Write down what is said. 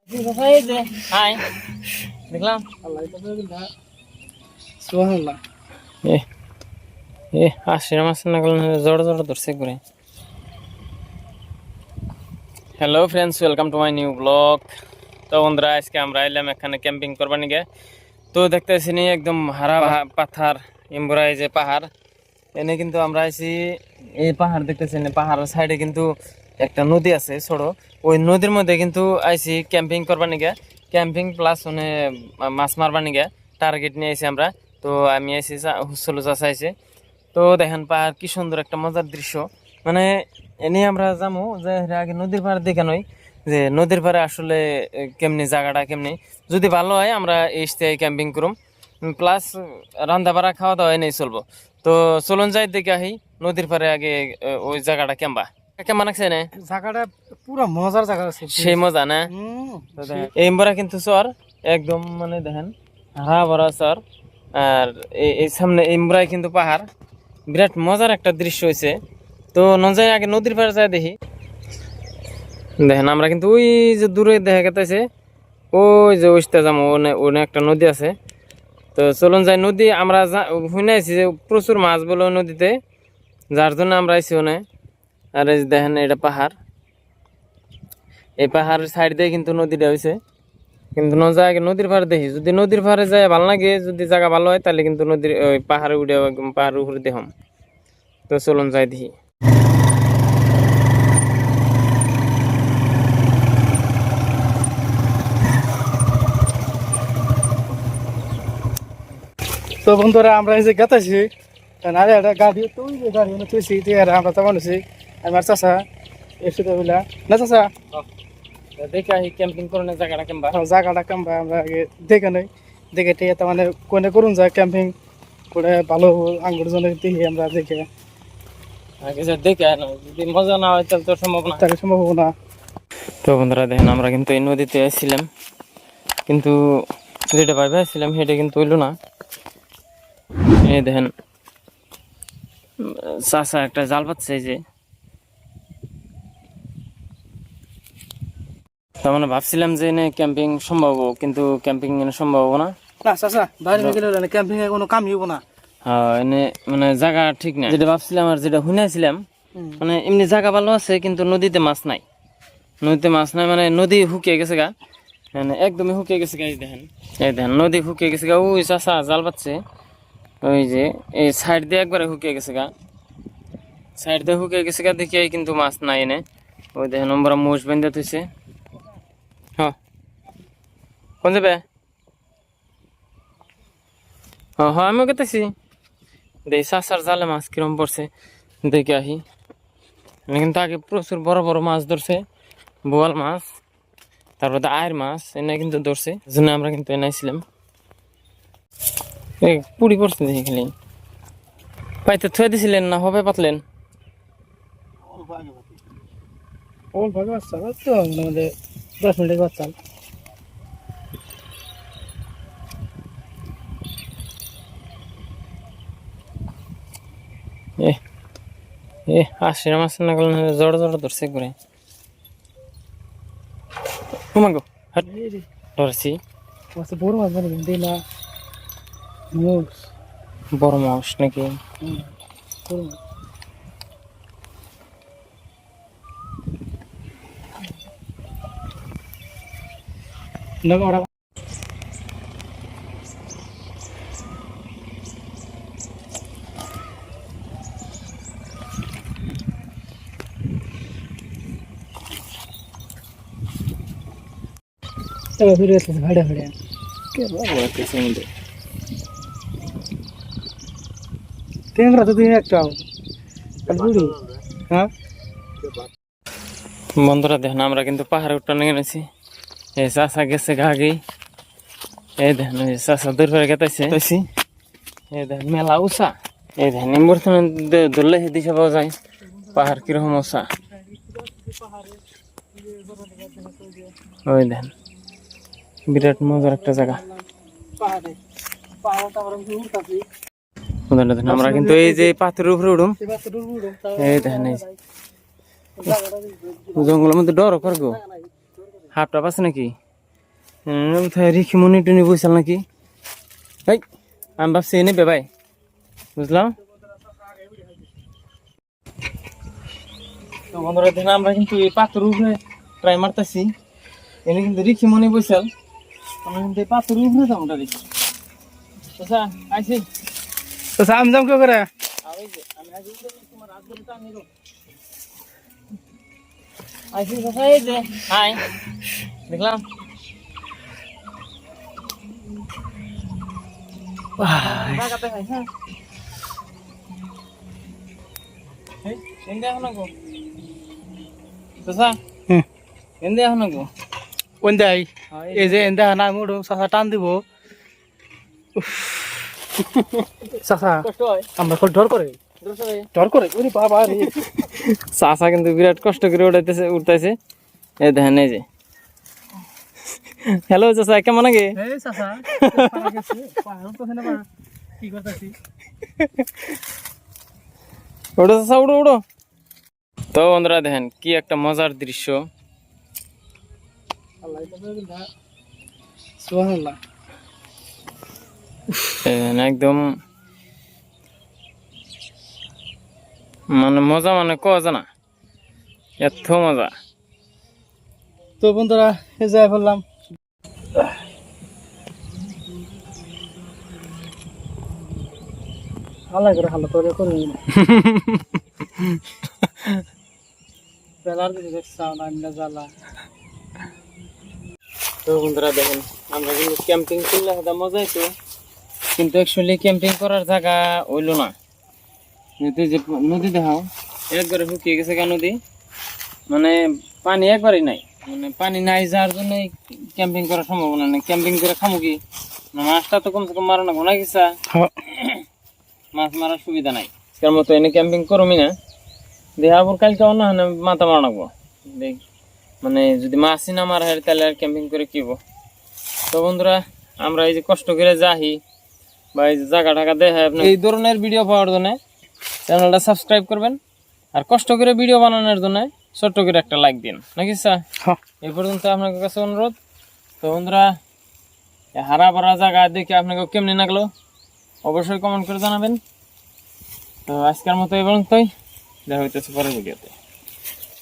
High দেখলাম আশির মাছ না করলে জড় জড় ধরছে করে। Hello friends, welcome to my new blog. তো বন্ধুরা, আজকে আমরা এলাম এখানে ক্যাম্পিং করবার নিগে। তো দেখতেছি নি একদম হারা পাথার ইমবরাই যে পাহাড়, এনে কিন্তু আমরা আইছি। এই পাহাড় দেখতেছি, পাহাড়ের সাইডে কিন্তু একটা নদী আছে ছোট। ওই নদীর মধ্যে কিন্তু আইছি ক্যাম্পিং করবার নিগে, ক্যাম্পিং প্লাস মানে মাছ মারবার নিগে টার্গেট নিয়ে আইছি আমরা। তো আমি আইছি হুসলু চাষা আইছি। তো দেখেন পাহাড় কি সুন্দর একটা মজার দৃশ্য। মানে এনে আমরা যাবো যে আগে নদীর পাড় দেখে নই যে নদীর পাড়ে আসলে কেমনি জায়গাটা কেমনি। যদি ভালো হয় আমরা এসতে ক্যাম্পিং করুম, প্লাস রান্না বাড়া খাওয়া দাওয়া এনেই চলবো। তো চলুন যাই দেখে আহি নদীর পাড়ে আগে ওই জায়গাটা কেমবা কেমন লাগছে না? জায়গাটা পুরো মজার জায়গা আছে, সেই মজা না? এই বড়া কিন্তু চর একদম মানে দেখেন হারা ভরা চর। আর এই সামনে ইমরাই কিন্তু পাহাড়, বিরাট মজার একটা দৃশ্য হয়েছে। তো নজাই আগে নদীর পাড়ে যায় দেখি। দেখেন আমরা কিন্তু ওই যে দূরে দেখা গেছে ওই যে ওইটা যাবো, ওনে একটা নদী আছে। তো চলুন যাই নদী। আমরা শুনে আইছি যে প্রচুর মাছ বলে নদীতে, যার জন্য আমরা আইছি ওনে। আর এই দেখেন এটা পাহাড়, এই পাহাড়ের সাইড দিয়ে কিন্তু নদীটা হয়েছে। কিন্তু আগে নদীর পাড়ে দেখি, যদি নদীর পাড়ে যায় ভালো লাগে, যদি জায়গা ভালো হয় তাহলে কিন্তু নদীর ওই পাহাড়ে উঠে পাহাড়ের উপরে দেখম। তো চলুন যাই দেখি। তো বন্ধুরা, আমরা এই যে গেতেছি নারে একটা গাড়ি, তো ওই যে গাড়ি তুইছি আমরা তো মানুষই আমার চাষা এসে তো বললা না চাষা দেখে আহি ক্যাম্পিং করার জায়গাটা কেমবা। জায়গাটা কেমবা আমরা আগে দেখে নেই, দেখে টিয়ে তো মানে কোনে করুন যায় ক্যাম্পিং করে ভালো আঙ্গুর জন্য দেখি আমরা দেখে আগে যা দেখে আনো, যদি মজা না হয় তাহলে তো সম্ভব না, তাকে সম্ভব না। তো বন্ধুরা দেখেন আমরা কিন্তু এই নদীতে এসেছিলাম, কিন্তু যেটা ভাবে আসছিলাম সেটা কিন্তু হইল না। এই দেখেন চাষা একটা জাল পাচ্ছে, এই যে তার মানে ভাবছিলাম যে এনে ক্যাম্পিং সম্ভব, কিন্তু ক্যাম্পিং এনে সম্ভব হবো না। না চাষা বাইরে গেলে ক্যাম্পিং এ কোনো কামই হবো না। হ্যাঁ, এনে মানে জায়গা ঠিক না, যেটা ভাবছিলাম আর যেটা শুনেছিলাম। মানে এমনি জায়গা ভালো আছে, কিন্তু নদীতে মাছ নাই। নদীতে মাছ নাই মানে নদী শুকিয়ে গেছে গা, মানে একদমই শুকিয়ে গেছে গা। এই দেখেন নদী শুকিয়ে গেছে গা। ওই চাষা জাল পাচ্ছে, ওই যে এই সাইড দিয়ে একবারে শুকিয়ে গেছে গা, সাইড দিয়ে শুকিয়ে গেছে গা দেখি, কিন্তু মাছ নাই এনে। ওই দেখেন আমরা মোষ বেঁধে থইছে। হ্যাঁ, কোন যাবে? হ্যাঁ হ্যাঁ, আমিও গেতেছি। দেখি চাষার জালে মাছ কিরম পড়ছে দেখে আহি। কিন্তু আগে প্রচুর বড় বড় মাছ ধরছে, বোয়াল মাছ, তারপর আয়ের মাছ এনে কিন্তু ধরছে, জন্য আমরা কিন্তু এনেছিলাম। পুরি পড়ছে দেখি খালি। পাইতে থুয়ে দিছিলেন না হবে পাতলেন? ও ভালো বাচ্চা তো আমাদের 10 মিনিটের বাচ্চা। আশির মাছ না করলে জড় জড় ধরছে করে। ঘুমাগো ধরছি বড় মাছ মানে দিলা মোষ, বড় মাছ নাকি? না ওরা তবে ফিরে আসছে ভাড়া ভাড়া কে বড় কিছু মধ্যে ট্যাংরা তো দিন একটা বুড়ি। হ্যাঁ বন্ধুরা দেখেন আমরা কিন্তু পাহাড়ে উঠানে গেছি। এই চাষা গেছে আগেই, এই দেখেন চাষা দূর করে গেতেছে। এই দেখেন মেলা উষা, এই দেখেন নিম্বর ধরলে দিশা পাওয়া যায় পাহাড় কিরকম উষা। ওই দেখেন বিরাট মজার একটা জায়গা। আমরা কিন্তু এই যে পাথরের উপরে উঠুম, এই দেখেন জঙ্গলের মধ্যে ডর করবো, হাফটা পাচ্ছে নাকি? রিখি মনি টুনি বইসাল নাকি এই আমি ভাবছি এনে ভাই বুঝলাম। তো বন্ধুরা দেখেন আমরা কিন্তু এই পাথর উপরে ট্রাই মারতেছি, এনে কিন্তু রিখি মনি বইসাল, আমরা কিন্তু এই পাথর উপরে যাবো ওটা দেখি। আচ্ছা আইসি তো সাম জাম কেউ করে আমি আগে তোমার রাত ধরে টানি রো আইসি কথা এই যে হাই দেখলাম বাগাতে হয়। হ্যাঁ এই এন্ডে এখন গো তোসা এন্ডে এখন গো কোন দেয় এই যে এন্দা না মুড়ো চাচা টান দিব চাচা কষ্ট হয় আমরা কল ডর করে ওরে বাবা রে চাচা কিন্তু বিরাট কষ্ট করে উঠতেছে এই দেখেন এই যে। হ্যালো চাচা কেমন আগে এই চাচা পাহাড় তো না কি করতেছি উড়ো চাচা উড়ো উড়ো। তো বন্ধুরা দেখেন কি একটা মজার দৃশ্য, আল্লাহ এটা সুবহানাল্লাহ একদম মানে মজা মানে কওয়া যায় না, এত মজা। তো বন্ধুরা এই যাই বললাম হালা করে হালা করে করে বেলার দিকে দেখছাও না আমরা জ্বালা। তো বন্ধুরা দেখেন আমরা কিন্তু ক্যাম্পিং করলে হয়তো মজা হইতো, কিন্তু অ্যাকচুয়ালি ক্যাম্পিং করার জায়গা হইলো না। নদী যে নদী দেখাও একবারে শুকিয়ে গেছে গা নদী, মানে পানি একবারই নাই, মানে পানি নাই যার জন্য ক্যাম্পিং করার সম্ভাবনা নেই। ক্যাম্পিং করে খামো কি, মাছটা তো কমসে কম মারো না ঘোনা গেছা, মাছ মারার সুবিধা নাই। আজকের মতো এনে ক্যাম্পিং করমি না, দেখাবো কালকে অন্য হয় মাথা মারা নাকবো দেখ, মানে যদি মাছই না মারা হয় তাহলে আর ক্যাম্পিং করে কিব। তো বন্ধুরা আমরা এই যে কষ্ট করে যাই বা এই যে জায়গা টাকা দেখাই আপনার, এই ধরনের ভিডিও পাওয়ার জন্য চ্যানেলটা সাবস্ক্রাইব করবেন, আর কষ্ট করে ভিডিও বানানোর জন্য ছোট্ট করে একটা লাইক দিন নাকি স্যার। এই পর্যন্ত আপনার কাছে অনুরোধ। তো বন্ধুরা হারা ভরা জায়গা দেখে আপনাকে কেমনি লাগলো অবশ্যই কমেন্ট করে জানাবেন। তো আজকের মতো এই পর্যন্তই, দেখা হইতেছে পরের ভিডিওতে।